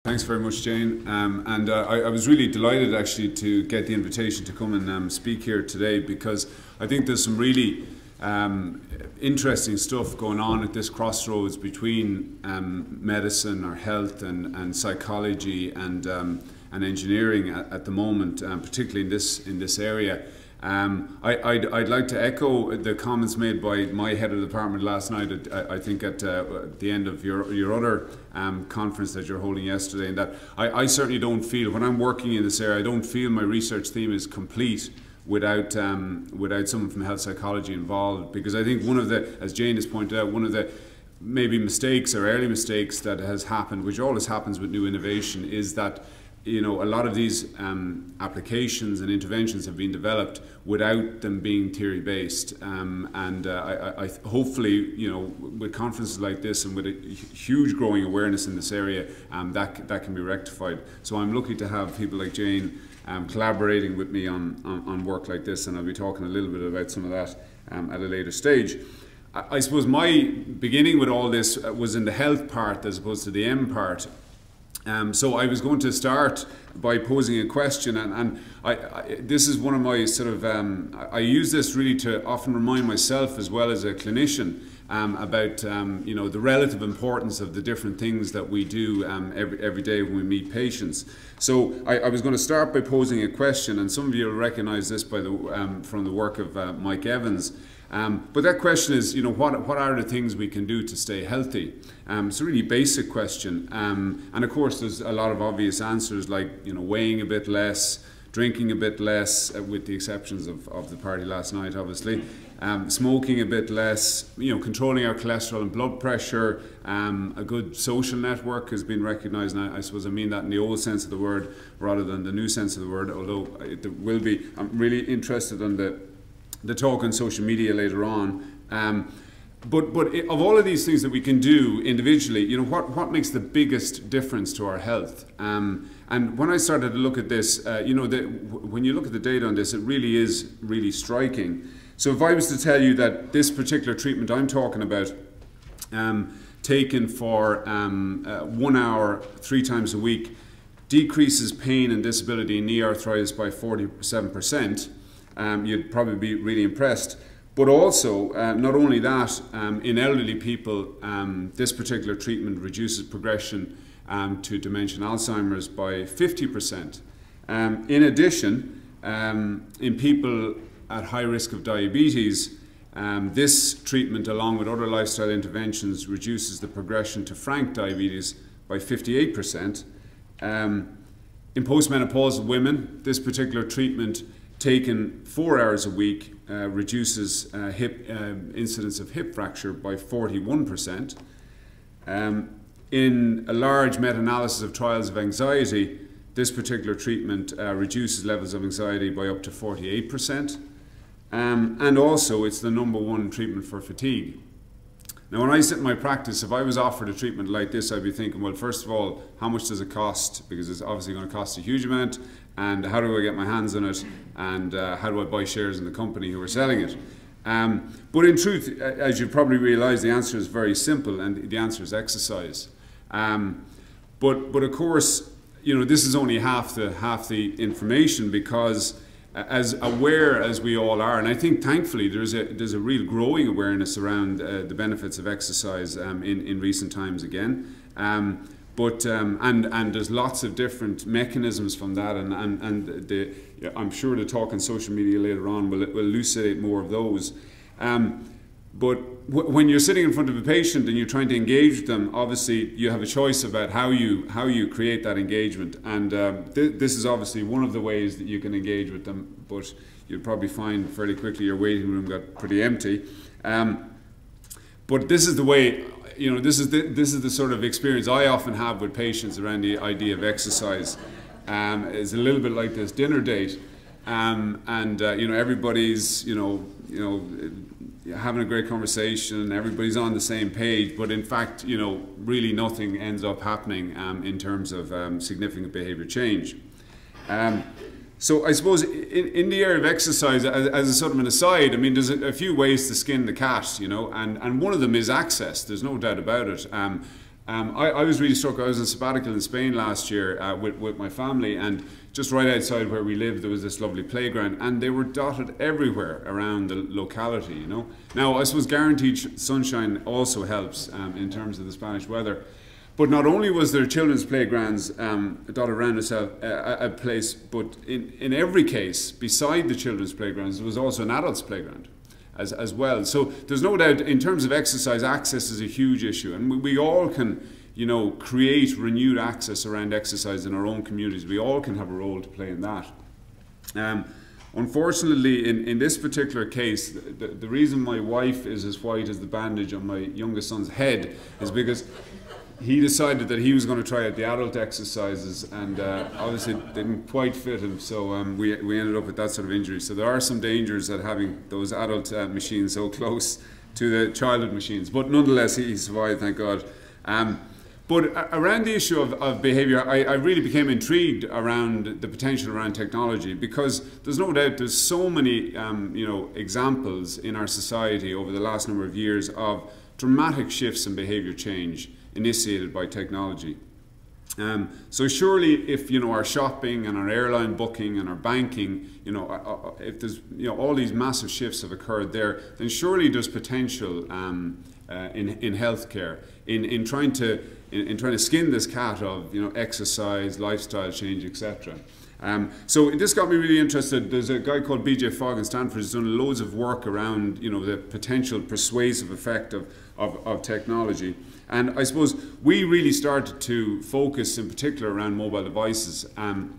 Thanks very much, Jane. I was really delighted actually to get the invitation to come and speak here today, because I think there's some really interesting stuff going on at this crossroads between medicine or health and psychology and engineering at the moment, particularly in this area. I'd like to echo the comments made by my head of the department last night, I think at the end of your other conference that you're holding yesterday, and that I certainly don't feel, when I'm working in this area, I don't feel my research theme is complete without someone from health psychology involved, because I think one of the, as Jane has pointed out, one of the maybe mistakes or early mistakes that has happened, which always happens with new innovation, is that a lot of these applications and interventions have been developed without them being theory-based, I hopefully, with conferences like this and with a huge growing awareness in this area, that can be rectified. So I'm lucky to have people like Jane collaborating with me on work like this, and I'll be talking a little bit about some of that at a later stage. I suppose my beginning with all this was in the health part as opposed to the M part. So I was going to start by posing a question, and this is one of my sort of, I use this really to often remind myself as well as a clinician about the relative importance of the different things that we do every day when we meet patients. So I was going to start by posing a question, and some of you will recognise this by from the work of Mike Evans. But that question is, what are the things we can do to stay healthy? It's a really basic question. And of course, there's a lot of obvious answers like, weighing a bit less, drinking a bit less, with the exceptions of the party last night, obviously. Smoking a bit less, controlling our cholesterol and blood pressure. A good social network has been recognised, and I suppose I mean that in the old sense of the word rather than the new sense of the word, although it will be. I'm really interested in the talk on social media later on. But of all of these things that we can do individually, what makes the biggest difference to our health? And when I started to look at this, when you look at the data on this, it really is really striking. So if I was to tell you that this particular treatment I'm talking about, taken for 1 hour 3 times a week, decreases pain and disability in knee arthritis by 47%, you'd probably be really impressed. But also, not only that, in elderly people, this particular treatment reduces progression to dementia and Alzheimer's by 50%. In addition, in people at high risk of diabetes, this treatment, along with other lifestyle interventions, reduces the progression to frank diabetes by 58%. In postmenopausal women, this particular treatment taken 4 hours a week reduces incidence of hip fracture by 41%. In a large meta-analysis of trials of anxiety, this particular treatment reduces levels of anxiety by up to 48%. And also, it's the #1 treatment for fatigue. Now, when I sit in my practice, if I was offered a treatment like this, I'd be thinking, well, first of all, how much does it cost? Because it's obviously going to cost a huge amount. And how do I get my hands on it? And how do I buy shares in the company who are selling it? But in truth, as you probably realise, the answer is very simple, and the answer is exercise. But of course, this is only half the information, because as aware as we all are, and I think thankfully there's a real growing awareness around the benefits of exercise in recent times again. And there's lots of different mechanisms from that, and I'm sure the talk on social media later on will elucidate more of those. But when you're sitting in front of a patient and you're trying to engage with them, obviously you have a choice about how you create that engagement, and this is obviously one of the ways that you can engage with them. But you'll probably find fairly quickly your waiting room got pretty empty. But this is the way. This is the sort of experience I often have with patients around the idea of exercise. It's a little bit like this dinner date, everybody's having a great conversation, everybody's on the same page, but in fact, really nothing ends up happening in terms of significant behaviour change. So I suppose in the area of exercise, as a sort of an aside, I mean, there's a few ways to skin the cat, and one of them is access. There's no doubt about it. I was really struck. I was on sabbatical in Spain last year with my family, and just right outside where we lived there was this lovely playground, and they were dotted everywhere around the locality, you know. Now I suppose guaranteed sunshine also helps in terms of the Spanish weather, but not only was there children's playgrounds dotted around a place, but in every case beside the children's playgrounds there was also an adult's playground as well. So there's no doubt in terms of exercise, access is a huge issue, and we all can, you know, create renewed access around exercise in our own communities. We all can have a role to play in that. Unfortunately, in this particular case, the reason my wife is as white as the bandage on my youngest son's head is because he decided that he was going to try out the adult exercises, and obviously it didn't quite fit him, so we ended up with that sort of injury. So there are some dangers at having those adult machines so close to the childhood machines, but nonetheless he survived, thank God. But around the issue of behaviour, I really became intrigued around the potential around technology, because there's no doubt there's so many you know, examples in our society over the last number of years of dramatic shifts in behaviour change initiated by technology. So surely if, you know, our shopping and our airline booking and our banking, you know, if there's, you know, all these massive shifts have occurred there, then surely there's potential in healthcare in trying to skin this cat of, you know, exercise, lifestyle change, etc. So this got me really interested. There's a guy called BJ Fogg in Stanford who's done loads of work around, you know, the potential persuasive effect of technology. And I suppose we really started to focus in particular around mobile devices. And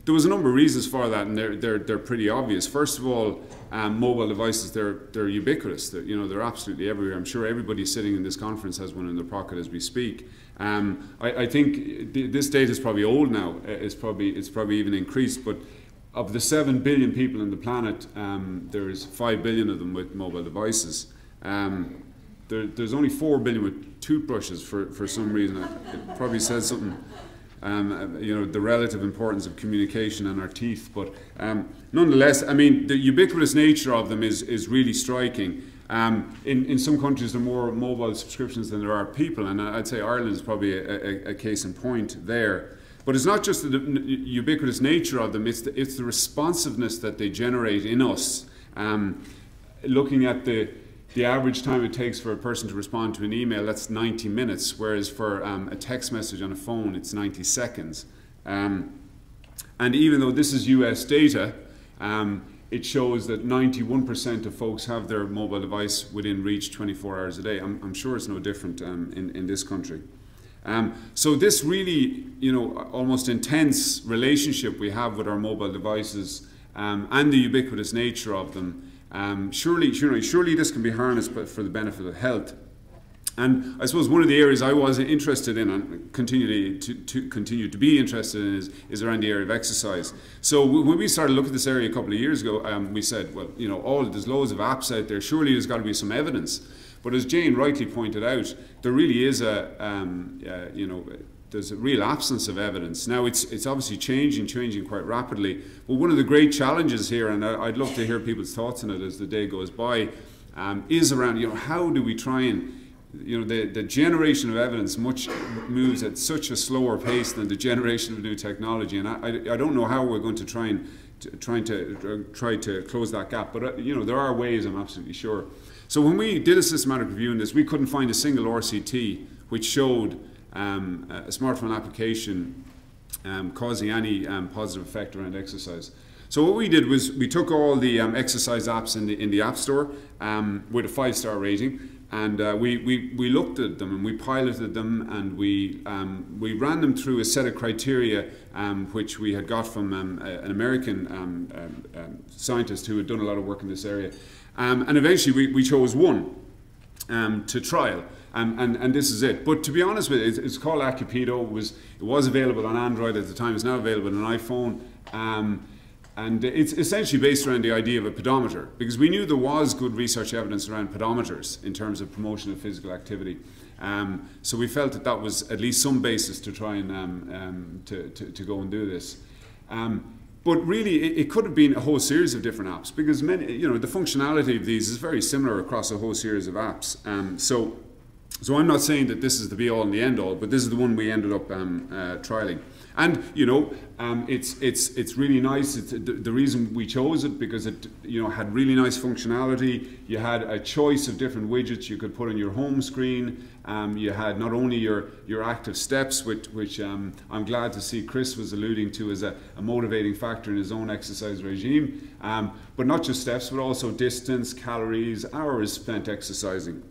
there was a number of reasons for that, and they're pretty obvious. First of all, mobile devices, they're ubiquitous. They're absolutely everywhere. I'm sure everybody sitting in this conference has one in their pocket as we speak. I think this data is probably old now. It's probably even increased. But of the 7 billion people on the planet, there's 5 billion of them with mobile devices. There's only 4 billion with toothbrushes for some reason. It probably says something. You know, the relative importance of communication and our teeth, but nonetheless, I mean, the ubiquitous nature of them is really striking. In some countries there are more mobile subscriptions than there are people, and I'd say Ireland is probably a case in point there. But it's not just the ubiquitous nature of them, it's the responsiveness that they generate in us. Looking at the average time it takes for a person to respond to an email, that's 90 minutes, whereas for a text message on a phone, it's 90 seconds. And even though this is US data, it shows that 91% of folks have their mobile device within reach 24 hours a day. I'm sure it's no different in this country. So this really, you know, almost intense relationship we have with our mobile devices and the ubiquitous nature of them, surely this can be harnessed for the benefit of health. And I suppose one of the areas I was interested in and continue to be interested in is around the area of exercise. So when we started looking at this area a couple of years ago, we said, well, you know, there's loads of apps out there, surely there's got to be some evidence. But as Jane rightly pointed out, there really is you know, there's a real absence of evidence. Now it's obviously changing quite rapidly, but one of the great challenges here, and I'd love to hear people's thoughts on it as the day goes by, is around, you know, how do we try and, you know, the generation of evidence moves at such a slower pace than the generation of new technology, and I don't know how we're going to try to close that gap, but you know, there are ways, I'm absolutely sure. So when we did a systematic review in this, we couldn't find a single RCT which showed a smartphone application causing any positive effect around exercise. So what we did was we took all the exercise apps in the App Store with a 5-star rating, and we looked at them and we piloted them, and we ran them through a set of criteria which we had got from an American scientist who had done a lot of work in this area, and eventually we chose one to trial. And this is it. But to be honest with you, it's called Acupedo. It was available on Android at the time. It's now available on an iPhone. And it's essentially based around the idea of a pedometer, because we knew there was good research evidence around pedometers in terms of promotion of physical activity. So we felt that was at least some basis to try and to go and do this. But really, it could have been a whole series of different apps, because many, you know, the functionality of these is very similar across a whole series of apps. So So I'm not saying that this is the be-all and the end-all, but this is the one we ended up trialling. And you know, it's really nice. The reason we chose it because it had really nice functionality. You had a choice of different widgets you could put on your home screen. You had not only your active steps, which I'm glad to see Chris was alluding to as a motivating factor in his own exercise regime, but not just steps, but also distance, calories, hours spent exercising.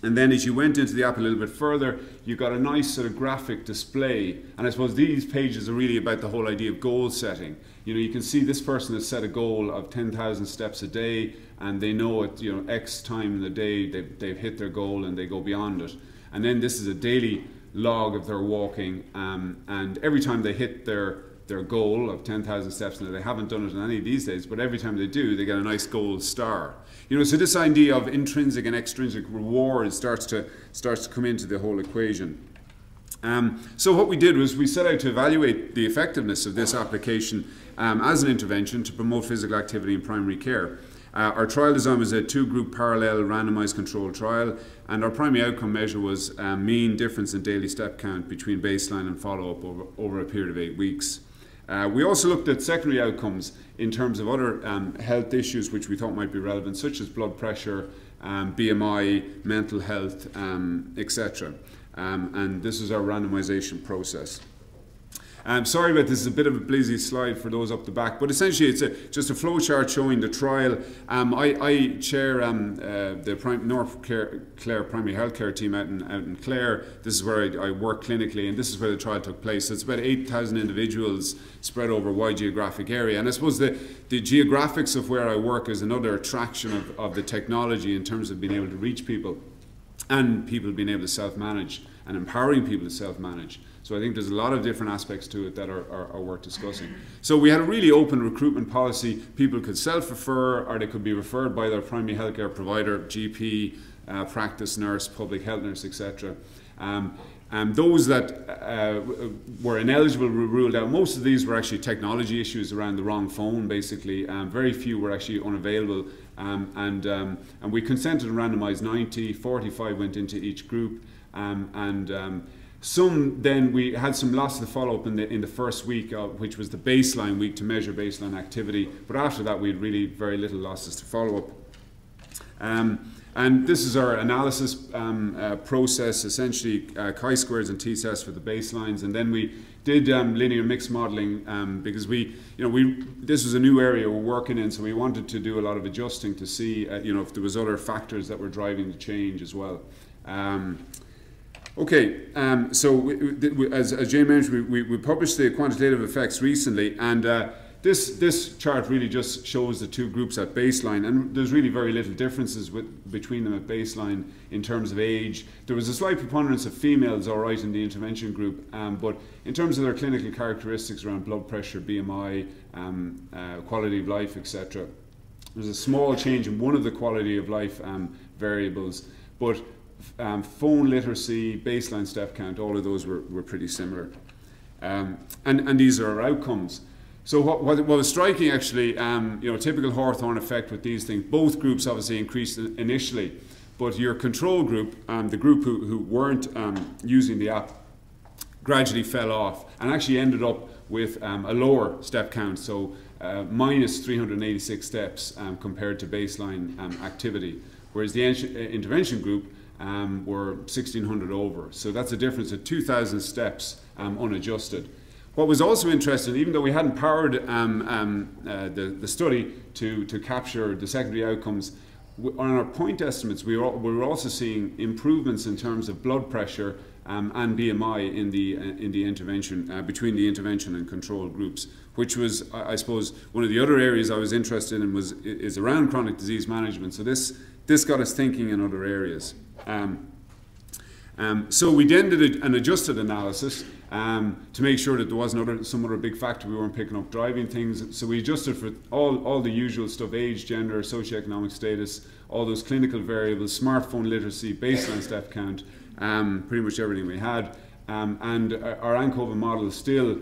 And then as you went into the app a little bit further, you got a nice sort of graphic display. And I suppose these pages are really about the whole idea of goal setting. You know, you can see this person has set a goal of 10,000 steps a day, and they know at X time in the day they've hit their goal and they go beyond it. And then this is a daily log of their walking, and every time they hit their goal of 10,000 steps, now they haven't done it on any of these days, but every time they do, they get a nice gold star. You know, so this idea of intrinsic and extrinsic reward starts to come into the whole equation. So what we did was we set out to evaluate the effectiveness of this application as an intervention to promote physical activity in primary care. Our trial design was a 2-group parallel randomized controlled trial, and our primary outcome measure was mean difference in daily step count between baseline and follow-up over a period of 8 weeks. We also looked at secondary outcomes in terms of other health issues which we thought might be relevant, such as blood pressure, BMI, mental health, etc. And this is our randomization process. Sorry about this, is a bit of a busy slide for those up the back, but essentially it's just a flow chart showing the trial. I chair the North Clare Primary Healthcare team out in Clare. This is where I work clinically, and this is where the trial took place. So it's about 8,000 individuals spread over a wide geographic area. And I suppose the geographics of where I work is another attraction of the technology in terms of being able to reach people and people being able to self-manage and empowering people to self-manage. So I think there's a lot of different aspects to it that are worth discussing. So we had a really open recruitment policy. People could self-refer, or they could be referred by their primary healthcare provider, GP, practice nurse, public health nurse, etc. Those that were ineligible were ruled out. Most of these were actually technology issues around the wrong phone, basically. Very few were actually unavailable. And we consented and randomized 90, 45 went into each group. Some then we had some loss of the follow-up in the first week, which was the baseline week to measure baseline activity. But after that, we had really very little losses to follow-up. And this is our analysis process, essentially chi-squares and t-tests for the baselines, and then we did linear mixed modelling because this was a new area we're working in, so we wanted to do a lot of adjusting to see if there was other factors that were driving the change as well. So as Jane mentioned, we published the quantitative effects recently, and this chart really just shows the two groups at baseline, and there's really very little differences between them at baseline in terms of age. There was a slight preponderance of females, all right, in the intervention group, but in terms of their clinical characteristics around blood pressure, BMI, quality of life, etc., there's a small change in one of the quality of life variables, but phone literacy, baseline step count, all of those were pretty similar. And these are our outcomes. So what was striking actually, typical Hawthorne effect with these things, both groups obviously increased initially, but your control group, the group who weren't using the app, gradually fell off and actually ended up with a lower step count, so minus 386 steps compared to baseline activity, whereas the intervention group were 1,600 over. So that's a difference of 2,000 steps unadjusted. What was also interesting, even though we hadn't powered the study to capture the secondary outcomes, on our point estimates, we were also seeing improvements in terms of blood pressure and BMI in the intervention, between the intervention and control groups, which was, I suppose, one of the other areas I was interested in is around chronic disease management. So this got us thinking in other areas. So we then did an adjusted analysis to make sure that there wasn't some other big factor we weren't picking up driving things. So we adjusted for all the usual stuff: age, gender, socioeconomic status, all those clinical variables, smartphone literacy, baseline step count, pretty much everything we had. And our ANCOVA model still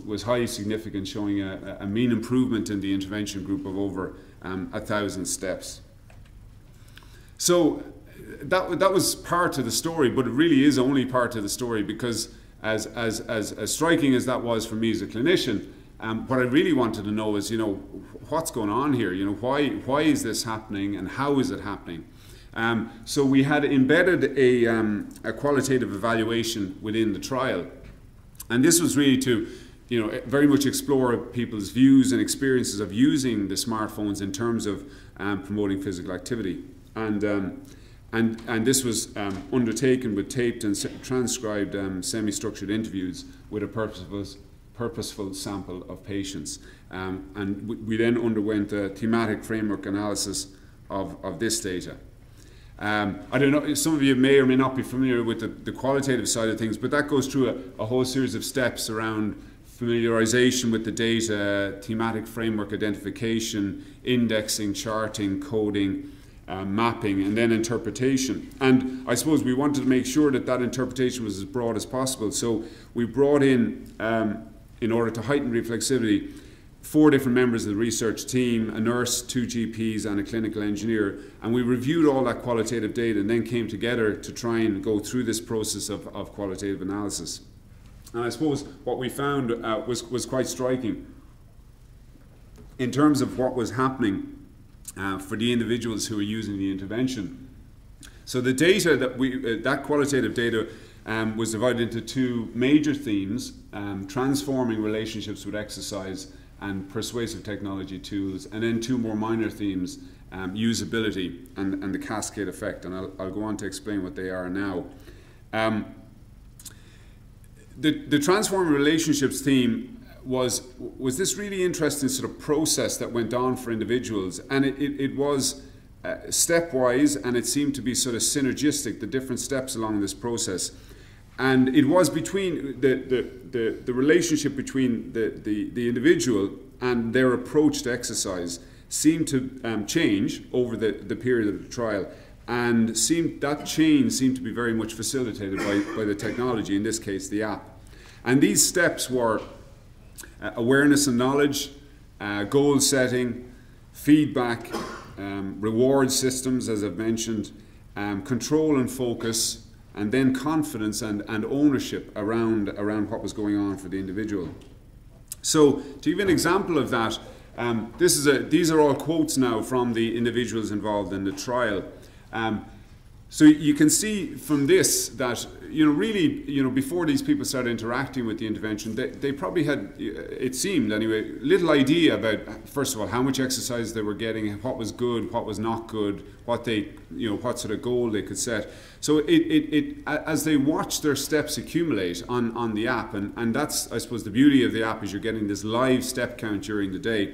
was highly significant, showing a mean improvement in the intervention group of over 1,000 steps. So that was part of the story, but it really is only part of the story, because as striking as that was for me as a clinician, what I really wanted to know is, what's going on here? Why is this happening, and how is it happening? So we had embedded a qualitative evaluation within the trial, and this was really to, very much explore people's views and experiences of using the smartphones in terms of promoting physical activity, and this was undertaken with taped and transcribed semi-structured interviews with a purposeful sample of patients, and we then underwent a thematic framework analysis of this data. I don't know, some of you may or may not be familiar with the qualitative side of things, but that goes through a whole series of steps around familiarization with the data, thematic framework identification, indexing, charting, coding, mapping, and then interpretation. And I suppose we wanted to make sure that interpretation was as broad as possible. So we brought in order to heighten reflexivity, 4 different members of the research team, a nurse, 2 GPs, and a clinical engineer. And we reviewed all that qualitative data and then came together to try and go through this process of qualitative analysis. And I suppose what we found was quite striking in terms of what was happening for the individuals who were using the intervention. So the data that qualitative data was divided into 2 major themes: transforming relationships with exercise and persuasive technology tools, and then 2 more minor themes: usability and the cascade effect. And I'll go on to explain what they are now. The transforming relationships theme was this really interesting sort of process that went on for individuals, and it was stepwise, and it seemed to be sort of synergistic, the different steps along this process. And it was between the relationship between the individual and their approach to exercise seemed to change over the period of the trial, and that change seemed to be very much facilitated by the technology, in this case the app. And these steps were awareness and knowledge, goal setting, feedback, reward systems, as I've mentioned, control and focus, and then confidence and ownership around what was going on for the individual. So to give an example of that, these are all quotes now from the individuals involved in the trial. So you can see from this that, really, before these people started interacting with the intervention, they probably had, it seemed anyway, little idea about, first of all, how much exercise they were getting, what was good, what was not good, what sort of goal they could set. So as they watched their steps accumulate on the app, and that's, I suppose, the beauty of the app, is you're getting this live step count during the day.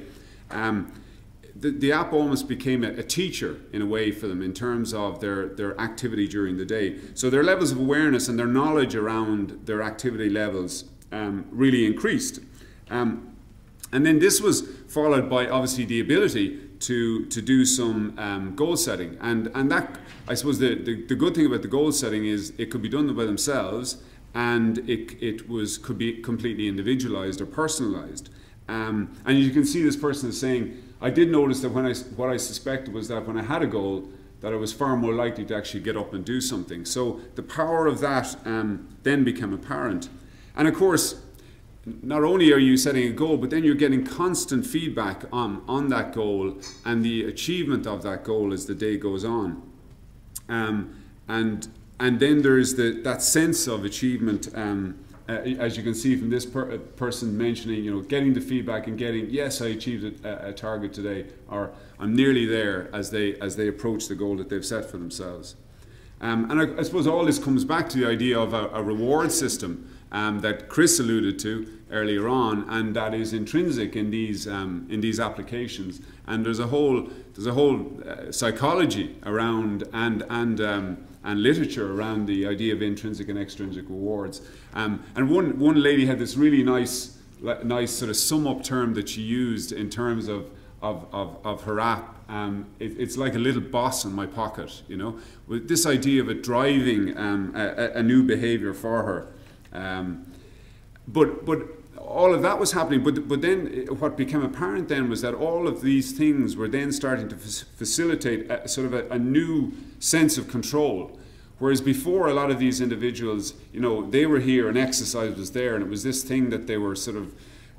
The app almost became a teacher in a way for them in terms of their activity during the day. So their levels of awareness and their knowledge around their activity levels really increased. And then this was followed by, obviously, the ability to do some goal setting. And that, I suppose, the good thing about the goal setting is it could be done by themselves, and it could be completely individualized or personalized. And you can see this person is saying, I did notice that what I suspected was that when I had a goal, that I was far more likely to actually get up and do something. So the power of that then became apparent. And of course, not only are you setting a goal, but then you're getting constant feedback on that goal and the achievement of that goal as the day goes on. And then there's that sense of achievement. As you can see from this person mentioning, getting the feedback and getting, yes, I achieved a target today, or I'm nearly there, as they approach the goal that they've set for themselves. And I suppose all this comes back to the idea of a reward system that Chris alluded to earlier on, and that is intrinsic in these applications. And there's a whole psychology around and literature around the idea of intrinsic and extrinsic rewards. And one lady had this really nice sort of sum up term that she used in terms of her app. It's like a little boss in my pocket, with this idea of it driving a new behavior for her. But all of that was happening, but then what became apparent then was that all of these things were then starting to facilitate a new sense of control. Whereas before, a lot of these individuals, they were here and exercise was there, and it was this thing that they were sort of,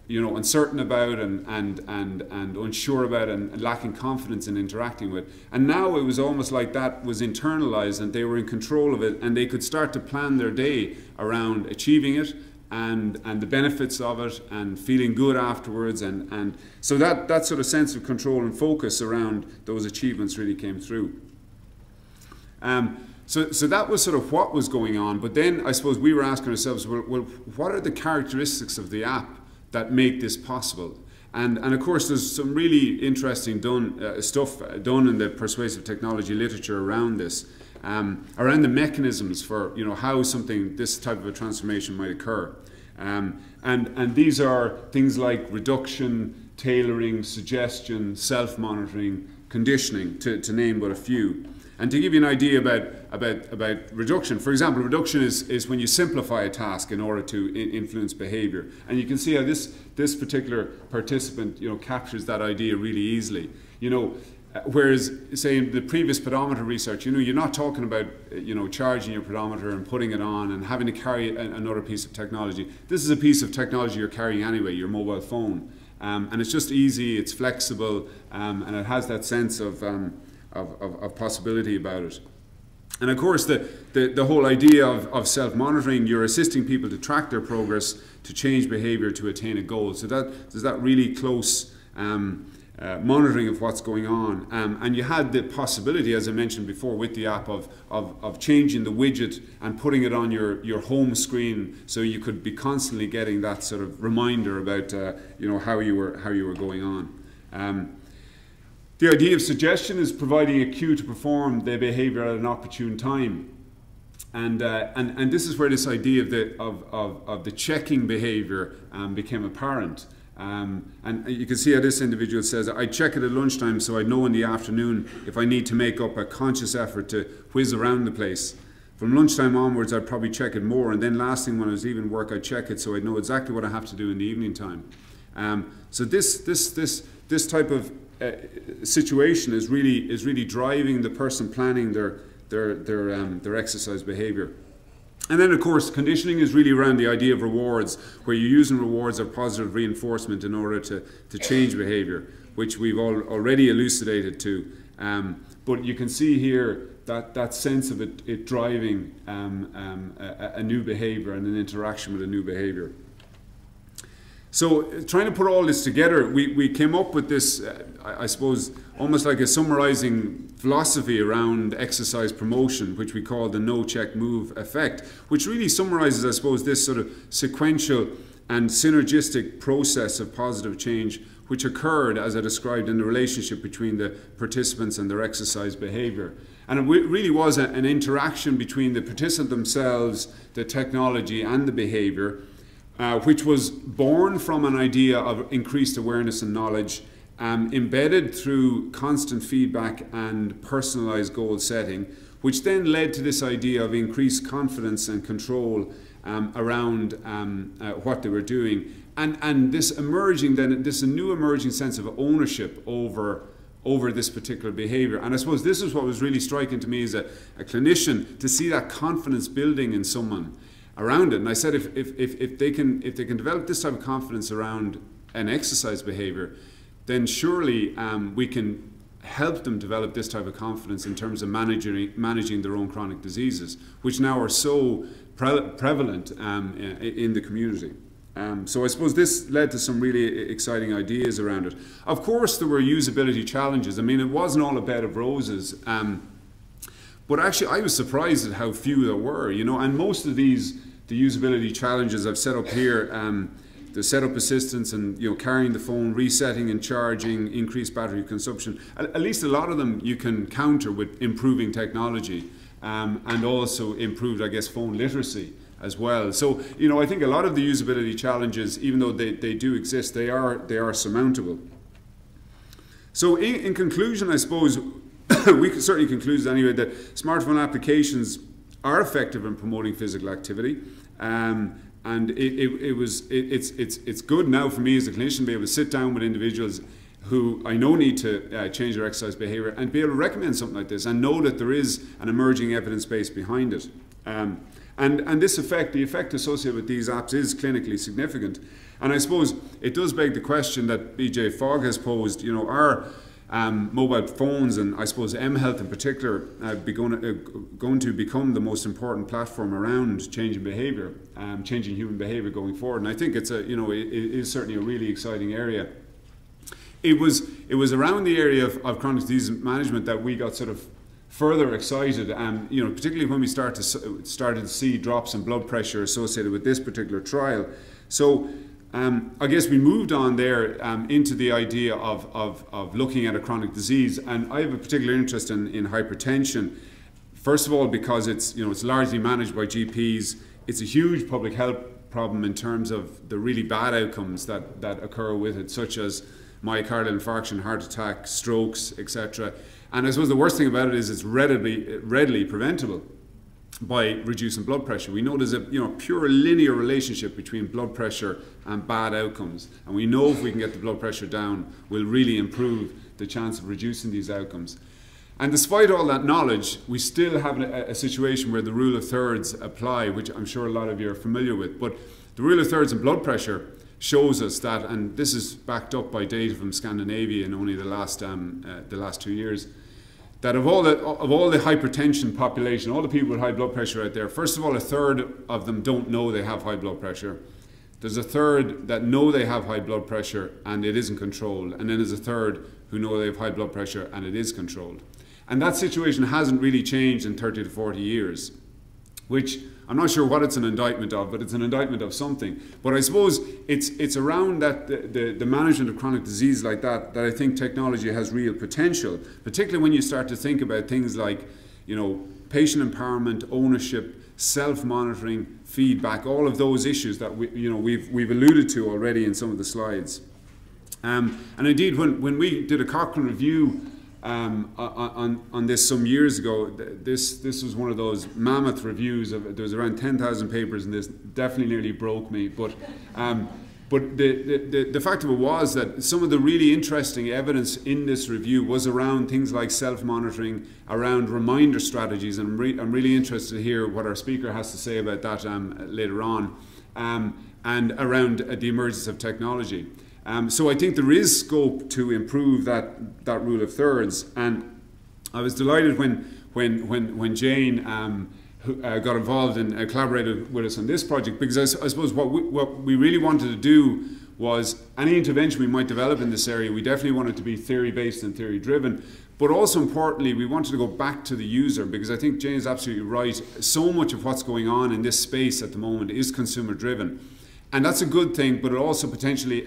uncertain about and unsure about and lacking confidence in interacting with. And now it was almost like that was internalized and they were in control of it, and they could start to plan their day around achieving it and the benefits of it and feeling good afterwards. And so that sort of sense of control and focus around those achievements really came through. So that was sort of what was going on. But then I suppose we were asking ourselves, well, what are the characteristics of the app that make this possible? And of course, there's some really interesting stuff done in the persuasive technology literature around this, around the mechanisms for how this type of a transformation might occur. And these are things like reduction, tailoring, suggestion, self-monitoring, conditioning, to name but a few. And to give you an idea about reduction, for example, reduction is when you simplify a task in order to influence behavior. And you can see how this particular participant captures that idea really easily. Whereas, say, in the previous pedometer research, you're not talking about charging your pedometer and putting it on and having to carry another piece of technology. This is a piece of technology you're carrying anyway, your mobile phone. And it's just easy, it's flexible, and it has that sense of possibility about it. And of course, the whole idea of self-monitoring, you're assisting people to track their progress, to change behavior, to attain a goal. So there's that really close monitoring of what's going on. And you had the possibility, as I mentioned before, with the app of changing the widget and putting it on your home screen, so you could be constantly getting that sort of reminder about how you were going on. The idea of suggestion is providing a cue to perform the behavior at an opportune time. And this is where this idea of the checking behavior became apparent. And you can see how this individual says, I check it at lunchtime so I know in the afternoon if I need to make up a conscious effort to whiz around the place. From lunchtime onwards, I'd probably check it more, and then last thing when I was leaving work, I'd check it so I'd know exactly what I have to do in the evening time. So this type of situation is really driving the person planning their exercise behavior. And then, of course, conditioning is really around the idea of rewards, where you're using rewards or positive reinforcement in order to change behavior, which we've already elucidated to. But you can see here that sense of it driving a new behavior and an interaction with a new behavior. So trying to put all this together, we came up with this, I suppose, almost like a summarizing philosophy around exercise promotion, which we call the no check move effect, which really summarizes, I suppose, this sort of sequential and synergistic process of positive change which occurred, as I described, in the relationship between the participants and their exercise behavior. And it really was an interaction between the participant themselves, the technology, and the behavior, which was born from an idea of increased awareness and knowledge, embedded through constant feedback and personalized goal setting, which then led to this idea of increased confidence and control around what they were doing. And this new emerging sense of ownership over this particular behavior. And I suppose this is what was really striking to me as a clinician, to see that confidence building in someone around it. And I said, if they can develop this type of confidence around an exercise behavior, then surely we can help them develop this type of confidence in terms of managing their own chronic diseases, which now are so prevalent in the community. So I suppose this led to some really exciting ideas around it. Of course, there were usability challenges. I mean, it wasn't all a bed of roses. But actually, I was surprised at how few there were, and most of the usability challenges I've set up here, the setup assistance and, carrying the phone, resetting and charging, increased battery consumption, at least a lot of them you can counter with improving technology and also improved, I guess, phone literacy as well. So, I think a lot of the usability challenges, even though they do exist, they are surmountable. So in conclusion, I suppose, we can certainly conclude anyway that smartphone applications are effective in promoting physical activity, it's good now for me as a clinician to be able to sit down with individuals who I know need to change their exercise behaviour and be able to recommend something like this and know that there is an emerging evidence base behind it. And this effect, the effect associated with these apps is clinically significant. And I suppose it does beg the question that BJ Fogg has posed, you know, are mobile phones and I suppose mHealth in particular going to become the most important platform around changing behaviour, changing human behaviour going forward. And I think it's it is certainly a really exciting area. It was around the area of chronic disease management that we got sort of further excited, you know, particularly when we started to see drops in blood pressure associated with this particular trial. So I guess we moved on there into the idea of looking at a chronic disease, and I have a particular interest in hypertension. First of all, because it's largely managed by GPs. It's a huge public health problem in terms of the really bad outcomes that occur with it, such as myocardial infarction, heart attack, strokes, etc. And I suppose the worst thing about it is it's readily preventable by reducing blood pressure. We know there's a pure linear relationship between blood pressure and bad outcomes, and we know if we can get the blood pressure down, we'll really improve the chance of reducing these outcomes. And despite all that knowledge, we still have a situation where the rule of thirds apply, which I'm sure a lot of you are familiar with. But the rule of thirds in blood pressure shows us that, and this is backed up by data from Scandinavia in only the last 2 years, that of all the hypertension population, all the people with high blood pressure out there, first of all, a third of them don't know they have high blood pressure. There's a third that know they have high blood pressure and it isn't controlled. And then there's a third who know they have high blood pressure and it is controlled. And that situation hasn't really changed in 30 to 40 years, which I'm not sure what it's an indictment of, but it's an indictment of something. But I suppose it's around that the management of chronic disease like that I think technology has real potential, particularly when you start to think about things like, patient empowerment, ownership, self-monitoring, feedback, all of those issues that we've alluded to already in some of the slides. And indeed, when we did a Cochrane review on this some years ago, this was one of those mammoth reviews. There was around 10,000 papers, and this definitely nearly broke me. But the fact of it was that some of the really interesting evidence in this review was around things like self-monitoring, around reminder strategies, and I'm really interested to hear what our speaker has to say about that later on, and around the emergence of technology. So I think there is scope to improve that rule of thirds, and I was delighted when Jane got involved and collaborated with us on this project, because I suppose what we really wanted to do was any intervention we might develop in this area, we definitely want it to be theory-based and theory-driven, but also importantly, we wanted to go back to the user, because I think Jane is absolutely right. So much of what's going on in this space at the moment is consumer-driven. And that's a good thing, but it also potentially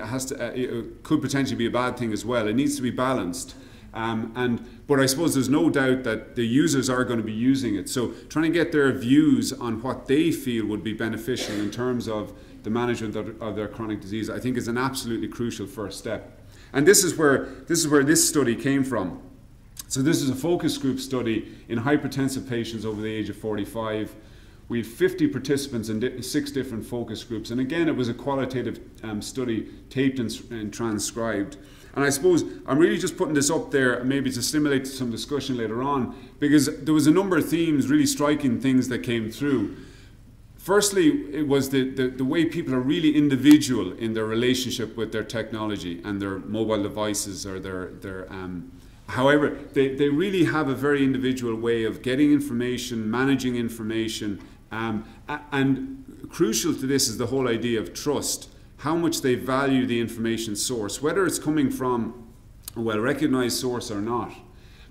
could potentially be a bad thing as well. It needs to be balanced. But I suppose there's no doubt that the users are going to be using it. So trying to get their views on what they feel would be beneficial in terms of the management of their chronic disease, I think is an absolutely crucial first step. And this is where this study came from. So this is a focus group study in hypertensive patients over the age of 45. We had 50 participants in 6 different focus groups. And again, it was a qualitative study taped and transcribed. And I suppose I'm really just putting this up there maybe to stimulate some discussion later on, because there was a number of themes, really striking things that came through. Firstly, it was the way people are really individual in their relationship with their technology and their mobile devices or their however, they really have a very individual way of getting information, managing information, and crucial to this is the whole idea of trust, how much they value the information source, whether it's coming from a well-recognized source or not.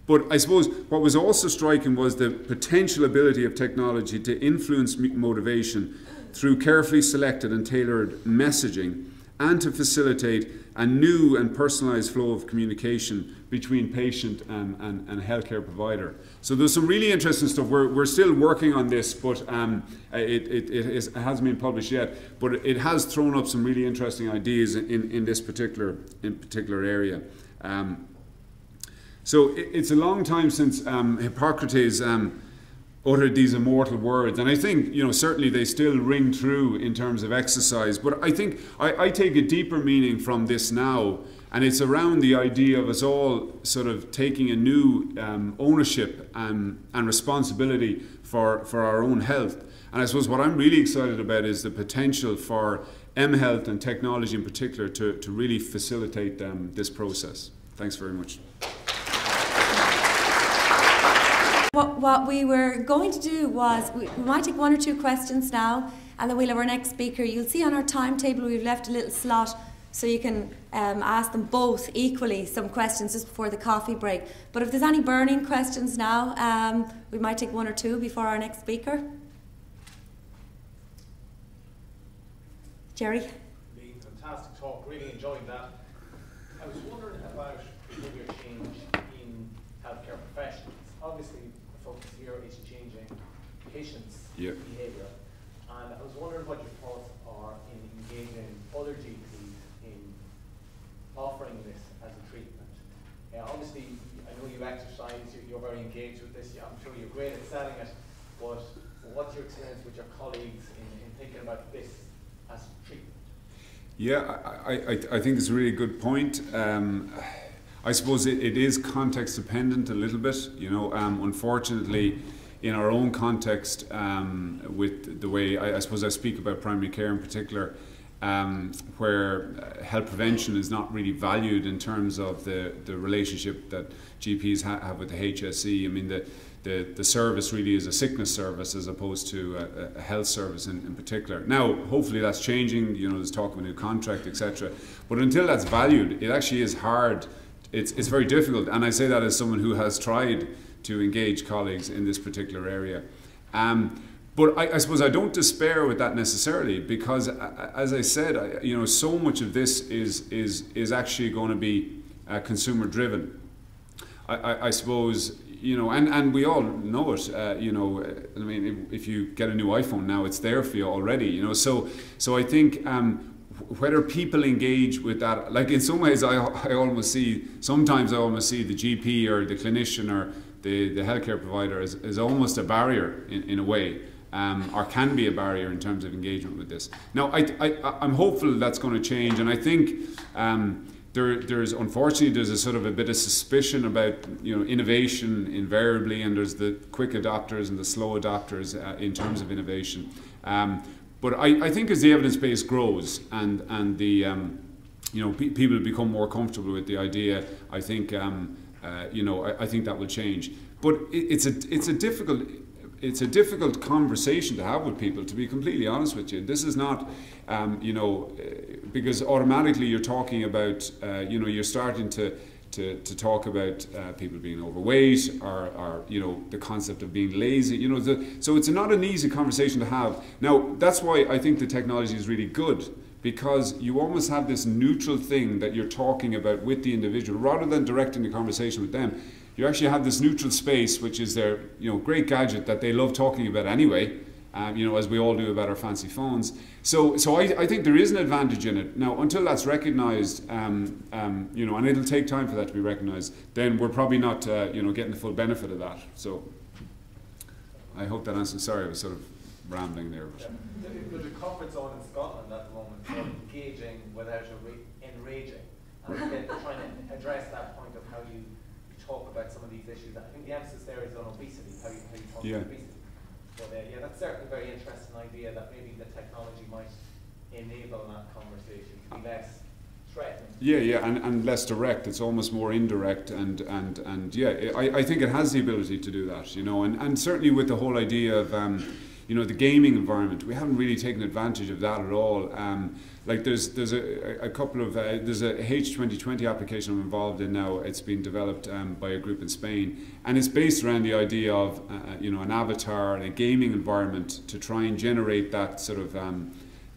But I suppose what was also striking was the potential ability of technology to influence motivation through carefully selected and tailored messaging, and to facilitate a new and personalized flow of communication between patient and healthcare provider. So there's some really interesting stuff. We're still working on this, but it hasn't been published yet. But it has thrown up some really interesting ideas in this particular area. So it's a long time since Hippocrates uttered these immortal words. And I think, certainly they still ring true in terms of exercise. But I think I take a deeper meaning from this now, and it's around the idea of us all sort of taking a new ownership and responsibility for our own health. And I suppose what I'm really excited about is the potential for mHealth and technology in particular to really facilitate this process. Thanks very much. What we were going to do was, we might take one or two questions now, and then we'll have our next speaker. You'll see on our timetable we've left a little slot so you can ask them both equally some questions just before the coffee break. But if there's any burning questions now, we might take one or two before our next speaker. Jerry? Fantastic talk, really enjoyed that. I was wondering about behaviour change in healthcare professionals. Obviously, the focus here is changing patients' behaviour, and I was wondering what your thoughts are in engaging other GPs in offering this as a treatment. Obviously, I know you exercise, you're very engaged with this, I'm sure you're great at selling it, but what's your experience with your colleagues in thinking about this as treatment? Yeah, I think it's a really good point. I suppose it is context dependent a little bit. Unfortunately, in our own context, with the way I suppose I speak about primary care in particular, where health prevention is not really valued in terms of the relationship that GPs have with the HSE. I mean, the service really is a sickness service as opposed to a health service in particular. Now, hopefully that's changing. There's talk of a new contract, etc. But until that's valued, it actually is hard. It's very difficult, and I say that as someone who has tried to engage colleagues in this particular area. But I suppose I don't despair with that necessarily, because, as I said, so much of this is actually going to be consumer driven. I suppose, and we all know it. I mean, if you get a new iPhone now, it's there for you already. So I think. Whether people engage with that, like in some ways sometimes I almost see the GP or the clinician or the healthcare provider as almost a barrier in a way, or can be a barrier in terms of engagement with this. Now, I'm hopeful that's going to change, and I think unfortunately there's a sort of a bit of suspicion about innovation invariably, and there's the quick adopters and the slow adopters in terms of innovation. But I think as the evidence base grows and the people become more comfortable with the idea, I think I think that will change. But it's a difficult conversation to have with people, to be completely honest with you. This is not because automatically you're talking about you're starting to talk about people being overweight or the concept of being lazy. So it's not an easy conversation to have. Now, that's why I think the technology is really good, because you almost have this neutral thing that you're talking about with the individual, rather than directing the conversation with them. You actually have this neutral space, which is their great gadget that they love talking about anyway. As we all do about our fancy phones. So I think there is an advantage in it. Now, until that's recognised, and it'll take time for that to be recognised, then we're probably not, getting the full benefit of that. So I hope that answers. Sorry, I was sort of rambling there. Yeah. There's a conference on in Scotland at the moment called Engaging Without Enraging. And again, trying to address that point of how you talk about some of these issues. I think the emphasis there is on obesity, how you talk about obesity. But that's certainly a very interesting idea that maybe the technology might enable that conversation to be less threatening. Yeah, and less direct. It's almost more indirect, and I think it has the ability to do that, and certainly with the whole idea of the gaming environment, we haven't really taken advantage of that at all. Like there's a couple of there's a H2020 application I'm involved in now. It's been developed by a group in Spain, and it's based around the idea of an avatar and a gaming environment to try and generate that sort of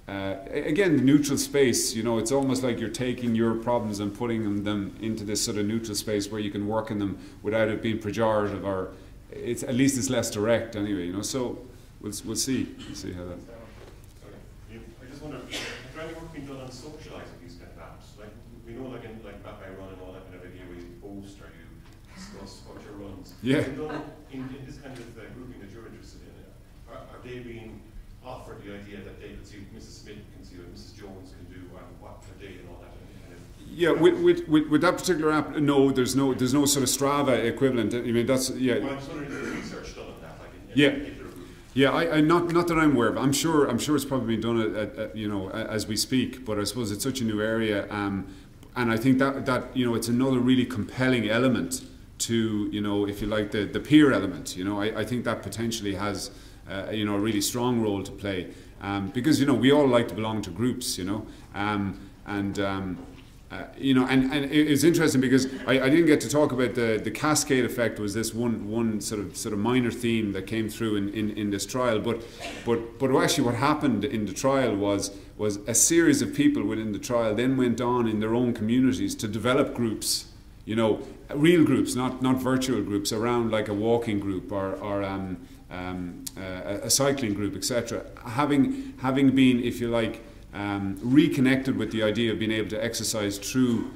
again, the neutral space. It's almost like you're taking your problems and putting them into this sort of neutral space where you can work in them without it being pejorative, or at least it's less direct anyway. So we'll see how that. I just wonder, is there any work being done on socialising these kind of apps? Like we know, like in Back I Run and all that kind of idea, where you post or you discuss what your runs. Yeah. In this kind of grouping that you're interested in, are they being offered the idea that they could see what Mrs. Smith can see, what Mrs. Jones can do, and what per day and all that? Yeah, with that particular app, no, there's no sort of Strava equivalent. I mean, that's yeah. Well, I'm just wondering if there's research done on that, like in Yeah. particular group. Yeah, I not that I'm aware of. I'm sure it's probably been done as we speak. But I suppose it's such a new area, and I think that it's another really compelling element to if you like the peer element. I think that potentially has a really strong role to play, because we all like to belong to groups, and it's interesting because I didn't get to talk about the cascade effect. Was this one sort of minor theme that came through in this trial, but actually what happened in the trial was a series of people within the trial then went on in their own communities to develop groups, real groups, not virtual groups, around like a walking group or a cycling group, etc. Having been, if you like, reconnected with the idea of being able to exercise through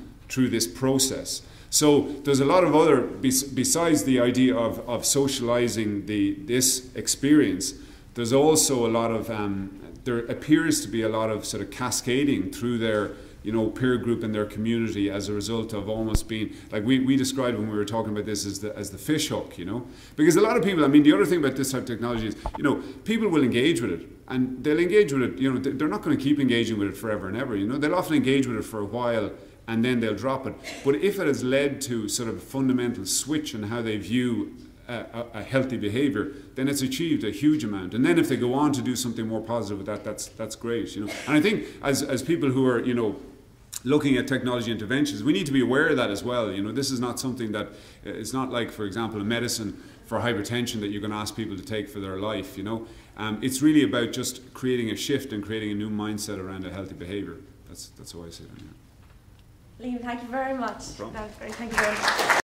this process. So there's a lot of other, besides the idea of socializing this experience, there's also a lot of, there appears to be a lot of sort of cascading through their peer group and their community as a result of almost being, like we described when we were talking about this as the fish hook, because a lot of people, I mean, the other thing about this type of technology is, people will engage with it, and they'll engage with it, they're not going to keep engaging with it forever and ever, they'll often engage with it for a while and then they'll drop it. But if it has led to sort of a fundamental switch in how they view a healthy behaviour, then it's achieved a huge amount. And then if they go on to do something more positive with that, that's great, And I think as people who are, looking at technology interventions, we need to be aware of that as well. This is not something that, it's not like, for example, a medicine for hypertension that you're going to ask people to take for their life, It's really about just creating a shift and creating a new mindset around a healthy behaviour. That's how I see it. Liam, thank you very much. No problem. That was great. Thank you very much.